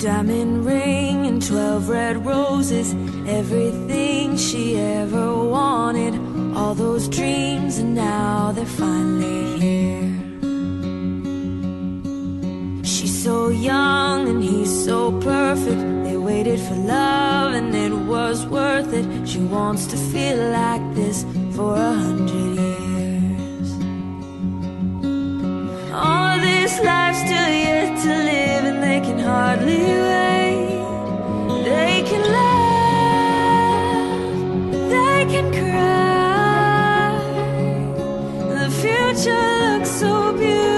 diamond ring and 12 red roses, everything she ever wanted. All those dreams and now they're finally here. She's so young and he's so perfect. They waited for love and it was worth it. She wants to feel like this for 100 years. All this life's still yet to live, and they can hardly wait. They can laugh, they can cry. The future looks so beautiful.